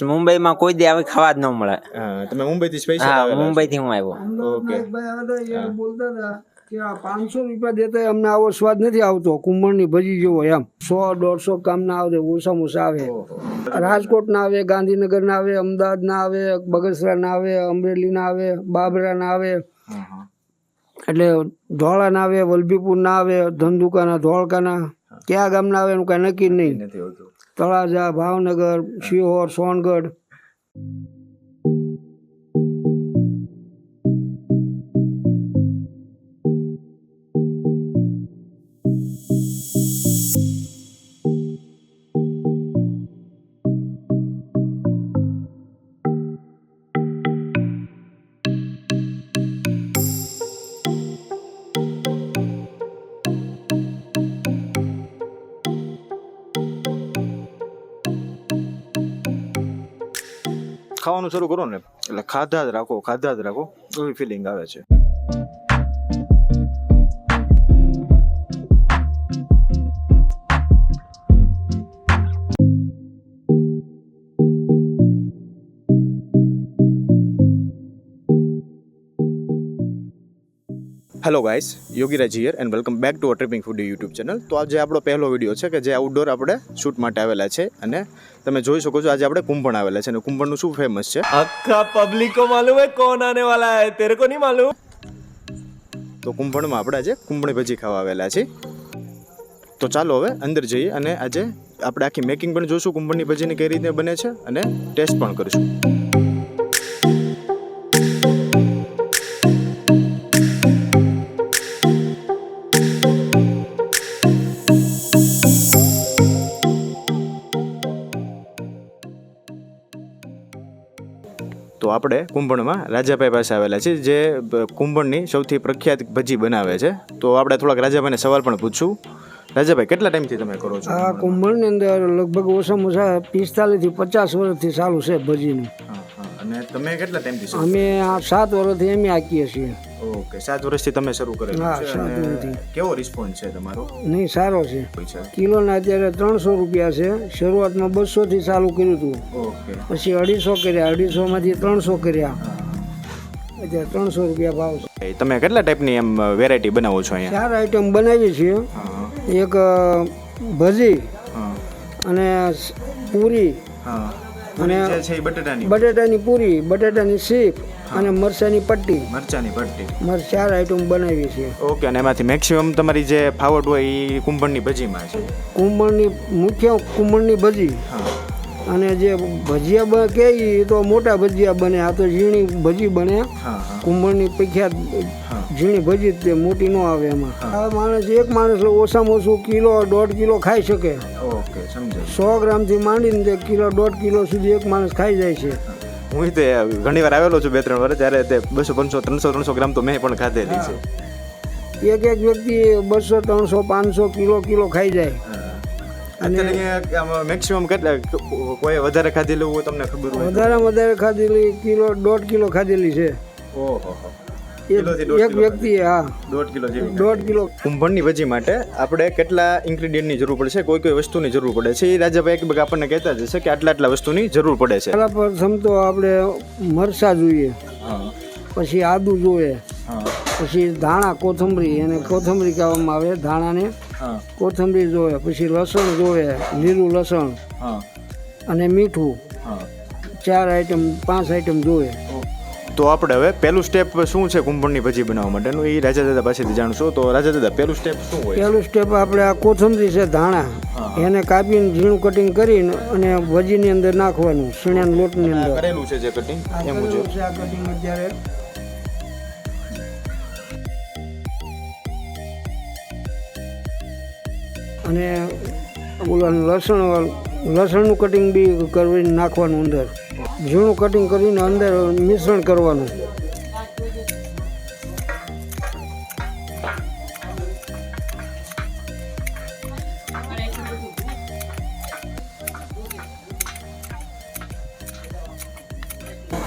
મુંબઈમાં કોઈ દી આવી ખાવા જ ન મળે. તમે મુંબઈથી સ્પેશિયલ હા, મુંબઈથી હું આવ્યો. ઓકે. બોલતા હતા કે આ 500 રૂપિયા દેતા અમને આવો સ્વાદ નથી આવતો કુંભણની ભજી જેવો એમ. 100-150 કામના આવે, ઓછામાં ઓછા આવે. રાજકોટ ના આવે, ગાંધીનગર ના આવે, અમદાવાદ ના આવે, બગસરા ના આવે, અમરેલી ના આવે, બાબરા ના આવે, એટલે ધોળા ના આવે, વલભીપુર ના આવે, ધંધુકાના, ધોળકાના, ક્યાં ગામના આવે એનું કઈ નક્કી નહીં. તળાજા, ભાવનગર, શિહોર, સોનગઢ. ખાવાનું શરૂ કરો ને એટલે ખાધા જ રાખો એવી ફિલિંગ આવે છે. Hello guys, Yogiraj here and welcome back to a tripping foodie YouTube channel. તો આજે આપણો પહેલો વિડીયો છે કે જે આઉટડોર આપણે શૂટ માટે આવેલા છે અને તમે જોઈ શકો છો આજે આપણે કુંભણ આવેલા છે અને કુંભણનું શું ફેમસ છે આખા પબ્લિક કો માલુમ હે કોણ આને વાલા હે, તેરે કો નહીં માલુમ. તો કુંભણમાં આપણે આજે કુંભણી ભજી ખાવા આવેલા છે. તો ચાલો હવે અંદર જઈએ અને આજે આપણે આખી મેકિંગ પણ જોઈશું કુંભણની ભજીની કઈ રીતે બને છે અને ટેસ્ટ પણ કરીશું. તો આપણે કુંભણમાં રાજાભાઈ પાસે આવેલા છે જે કુંભણની સૌથી પ્રખ્યાત ભજી બનાવે છે. તો આપણે થોડાક રાજાભાઈને સવાલ પણ પૂછશું. રાજાભાઈ, કેટલા ટાઈમથી તમે કરો છો? આ કુંભણની અંદર લગભગ ઓછામાં ઓછા 45 થી 50 વર્ષથી ચાલુ છે ભજીનું. અને તમે કેટલા ટાઈમથી? અમે આ 7 વર્ષથી અમે આકીએ છીએ. ઓકે, 7 વર્ષથી તમે શરૂ કરેલું હા, છે. 7 વર્ષથી. કેવો રિસ્પોન્સ છે તમારો? નહીં, સારો છે. કિલોના અત્યારે 300 રૂપિયા છે. શરૂઆતમાં 200 થી ચાલુ કર્યું હતું, ઓકે, પછી 250 કર્યા, 250 માંથી 300 કર્યા, અત્યારે 300 રૂપિયા ભાવ છે. તમે કેટલા ટાઈપની એમ વેરાયટી બનાવો છો અહીંયા? 4 આઈટમ બનાવીએ છીએ. એક ભજી અને પૂરી અને બટેટાની પૂરી, બટેટાની સીપ અને મરચાની પટ્ટી. 4 આઈટમ બનાવીએ છીએ. ઓકે, અને એમાંથી મેક્સિમમ તમારી જે ફાવટ હોય એ કુંભણની ભજીમાં છે? કુંભણની મુખ્ય કુંભણની ભજી. અને જે ભજીયા કે એ તો મોટા ભજીયા બને, આ તો ઝીણી ભજી બને. કુંભણની પ્રખ્યાત ઝીણી ભજી તે મોટી ન આવે એમાં. આ માણસ એક માણસ ઓછામાં ઓછું 1-1.5 કિલો ખાઈ શકે. ઓકે, સમજો. 100 ગ્રામથી માંડીને 1-1.5 કિલો સુધી એક માણસ ખાઈ જાય છે. હું તો ઘણી વાર આવેલો છું 2-3 વાર, ત્યારે તે 200, 500, 300 ગ્રામ તો મેં પણ ખાધેલી છે. એક વ્યક્તિ 200, 300, 500 કિલો ખાઈ જાય. અને મેક્સિમમ કેટલા કોઈ વધારે ખાધેલું હોય તમને ખબર હોય? વધારે ખાધેલી 1-1.5 કિલો ખાધેલી છે. ઓહો, એક વ્યક્તિ. હા, 1.5 કિલો. કુંભણની ભજી માટે આપણે કેટલા ઇન્ગ્રેડિયન્ટની જરૂર પડે છે, કોઈ વસ્તુની જરૂર પડે છે, એ રાજાભાઈ એક આપણને કહેતા જ છે કે આટલા વસ્તુની જરૂર પડે છે. પહેલા પ્રથમ તો આપણે મરચા જોઈએ, પછી આદુ જોઈએ, પછી ધાણા, કોથમરી, એને કોથમરી કહેવામાં આવે ધાણાને, કોથમરી જોઈએ, પછી લસણ જોઈએ, લીલું લસણ અને મીઠું. 4 આઈટમ 5 આઈટમ જોઈએ. તો આપણે હવે પહેલું સ્ટેપ શું છે કુંભણની ભજી બનાવવા માટેનું, એ રાજા દાદા પાસેથી જાણશું. તો રાજા દાદા, પહેલું સ્ટેપ શું હોય? પહેલું સ્ટેપ આપણે આ કોથમરી છે ધાણા, એને કાપીને ઝીણું કટિંગ કરીને અને ભજીની અંદર નાખવાનું, શીણાના લોટની અંદર. કરેલું છે જે કટિંગ એ મુજબ છે આ કટિંગ અત્યારે. અને લસણનું કટિંગ બી કરીને નાખવાનું અંદર, ઝીણું કટિંગ કરીને અંદર મિશ્રણ કરવાનું.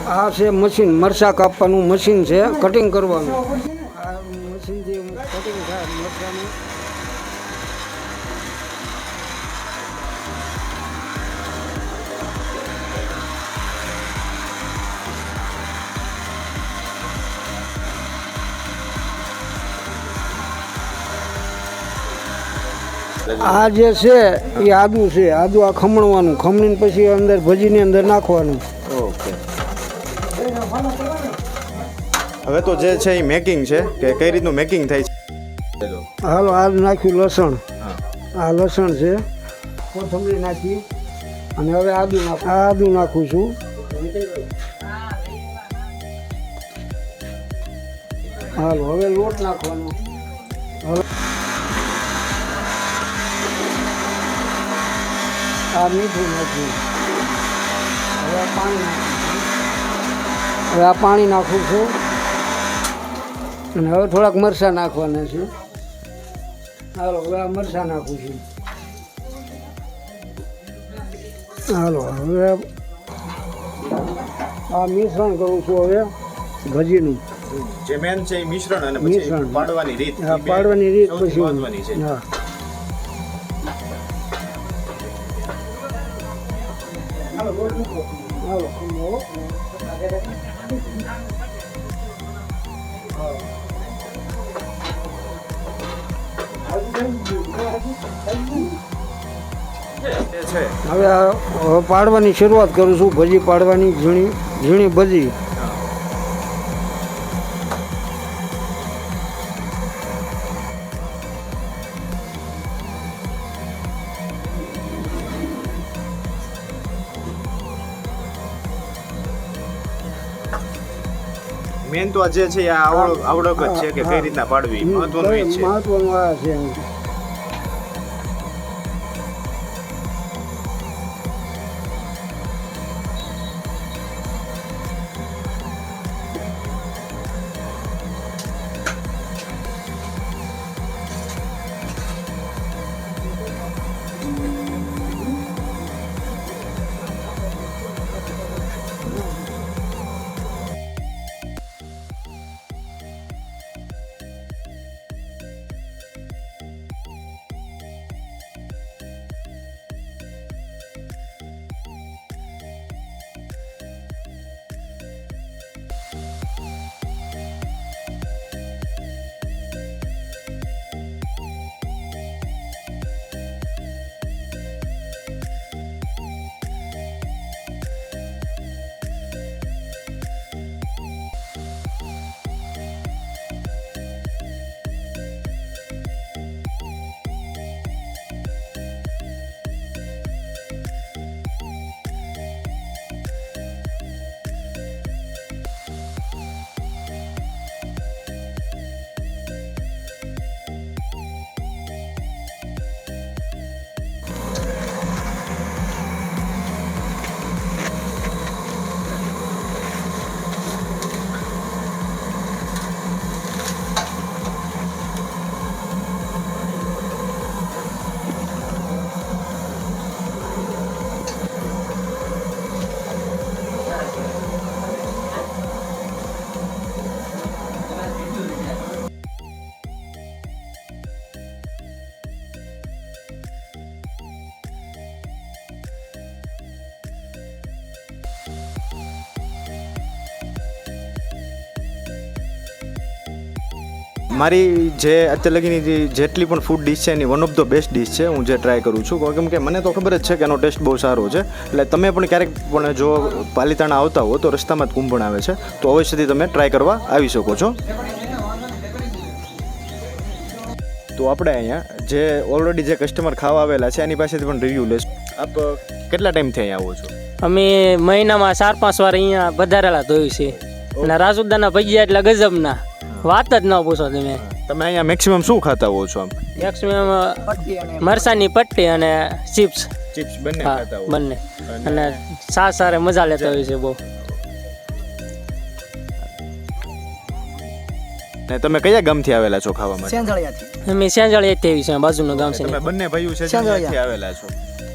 આ છે મશીન, મરચાં કાપવાનું મશીન છે, કટિંગ કરવાનું. આ મશીનથી કટિંગ થાય મરચાંનું. આ જે છે એ આદુ છે. આદુ આ ખમણવાનું, ખમણીને પછી અંદર ભજીની અંદર નાખવાનું. ઓકે. હવે તો જે છે એ મેકિંગ છે કે કઈ રીતનું મેકિંગ થાય છે. હાલો આ નાખ્યું લસણ. આ લસણ છે. કોથમરી નાખી અને હવે આદુ નાખું છું. હાલો હવે લોટ નાખવાનો. આ મીઠું નાખ્યું. હવે આ પાણી નાખું છું. અને હવે થોડાક મરચાં નાખવાના છે. હાલો હવે આ મરચાં નાખું છું. હાલો હવે આ મિશ્રણ કરું છું હવે ભજીનું. જે મેન છે એ મિશ્રણ અને પછી પાડવાની રીત. હા, પાડવાની રીત પછી મહત્વની છે. હા. હવે પાડવાની શરૂઆત કરું છું. ભજી પાડવાની, ઝીણી ઝીણી ભજી. મેન તો આ જે છે આ આવડત જ છે કે કઈ રીતના પાડવી, મહત્વનું એ છે. મહત્વનું આ છે. મારી જે અત્યાર લગીની જેટલી પણ ફૂડ ડીશ છે એની one of the best dish છે. હું જે ટ્રાય કરું છું કેમ કે મને તો ખબર જ છે કે એનો ટેસ્ટ બહુ સારો છે. એટલે તમે પણ ક્યારેક પણ જો પાલિતાણા આવતા હો તો રસ્તામાં જ કુંભણ આવે છે, તો અવશ્યથી તમે ટ્રાય કરવા આવી શકો છો. તો આપણે અહીંયા જે ઓલરેડી જે કસ્ટમર ખાવા આવેલા છે એની પાસેથી પણ રિવ્યૂ લેશું. આપ કેટલા ટાઈમથી અહીંયા આવો છો? અમે મહિનામાં 4-5 વાર અહીંયા વધારેલા ધોયું છે. અને રાજુદાના ભજીયા એટલે ગજબના, વાત જ ન પૂછો તમે. તમે અહીંયા મેક્સિમમ શું ખાતા હો છો? આમ મેક્સિમમ મરસાની પટ્ટી અને ચિપ્સ બંને ખાતા હો? બંને. અને સારે મજા લેતા હોય છે બહુ. ને તમે કયા ગામથી આવેલા છો ખાવા માટે? સેંજળિયાથી. અમે સેંજળિયાથી આવી છે, બાજુનું ગામ છે. તમે બંને ભાઈઓ સેંજળિયાથી આવેલા છો?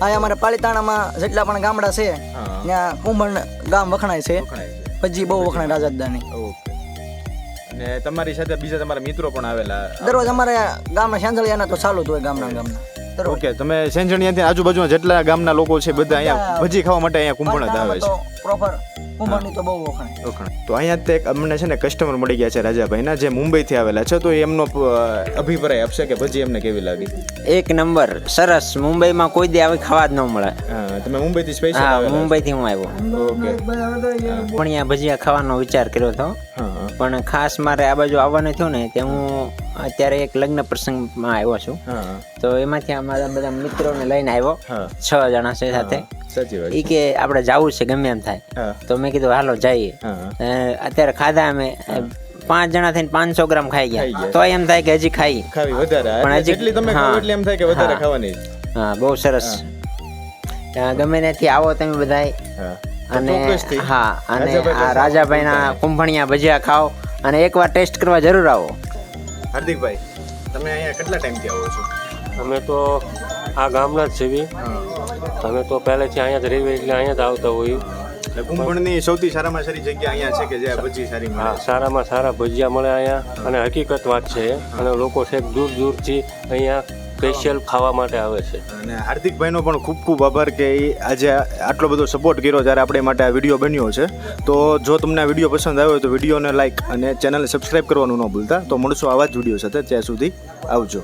અહીંયા અમારે પાલિતાણામાં જેટલા પણ ગામડા છે ત્યાં કુંભણ ગામ વખણાય છે. ભજી બહુ વખણાય રાજદાની. ઓકે. અને તમારી સાથે બીજા તમારા મિત્રો પણ આવેલા? દરરોજ અમારે ગામમાં સેંજળિયાના તો ચાલુ જ હોય ગામના. ઓકે. તમે સેંજળિયાથી આજુબાજુમાં જેટલા ગામના લોકો છે બધા અહીંયા ભજી ખાવા માટે અહીંયા કુંભણ જ આવે છે? પ્રોપર કુંભણની તો બહુ વખણાય. તો અહીંયા તે અમને છે ને કસ્ટમર મળી ગયા છે રાજાભાઈના, જે મુંબઈથી આવેલા છે. તો એમનો અભિપ્રાય આપશે કે ભજી એમને કેવી લાગી. એક નંબર સરસ. મુંબઈમાં કોઈ દે આવી ખાવા જ ન મળે. તમે મુંબઈથી સ્પેશિયલ હા, આવેલા? મુંબઈથી હું આવ્યો. ઓકે. કુંભણિયા ભજીયા ખાવાનો વિચાર કર્યો હતો, પણ ખાસ મારે આ બાજુ આવવાનું થયું ને તે હું અત્યારે એક લગ્ન પ્રસંગમાં આવ્યો છું. તો એમાંથી અમારા બધા મિત્રોને લઈને આવ્યો. 6 જણા છે સાથે. સાચી વાત. એ કે આપણે જવું છે ગમે એમ થાય. તો મેં કીધું હાલો જઈએ. અત્યારે ખાધા અમે 5 જણા થઈને 500 ગ્રામ ખાઈ ગયા. તો એમ થાય કે હજી ખાવી વધારે, પણ જેટલી તમે ખાવ એટલે એમ થાય કે વધારે ખાવાની. હા, બહુ સરસ. ગમે ત્યાંથી આવો તમે બધાય. અને હા, અને આ રાજાભાઈના કુંભણિયા ભજીયા ખાઓ અને એકવાર ટેસ્ટ કરવા જરૂર આવો. હાર્દિકભાઈ, તમે અહીંયા કેટલા ટાઈમથી આવો છો? અમે તો આ ગામના જ છીએ. અમે તો પહેલેથી અહીંયા જ રહીએ એટલે અહીંયા જ આવતા હોઈએ. કુંભણની સૌથી સારામાં સારી જગ્યા અહીંયા છે કે જે ભજી સારી મળે. હા, સારામાં સારા ભજીયા મળે અહીંયા, અને હકીકત વાત છે. અને લોકો છેક દૂર દૂરથી અહીંયા સ્પેશિયલ ખાવા માટે આવે છે. અને હાર્દિકભાઈનો પણ ખૂબ ખૂબ આભાર કે એ આજે આટલો બધો સપોર્ટ કર્યો જ્યારે આપણે માટે આ વિડીયો બન્યો છે. તો જો તમને આ વિડીયો પસંદ આવ્યો હોય તો વિડીયોને લાઈક અને ચેનલને સબસ્ક્રાઈબ કરવાનું ન ભૂલતા. તો મળશું આવા જ વિડીયો સાથે. ત્યાં સુધી આવજો.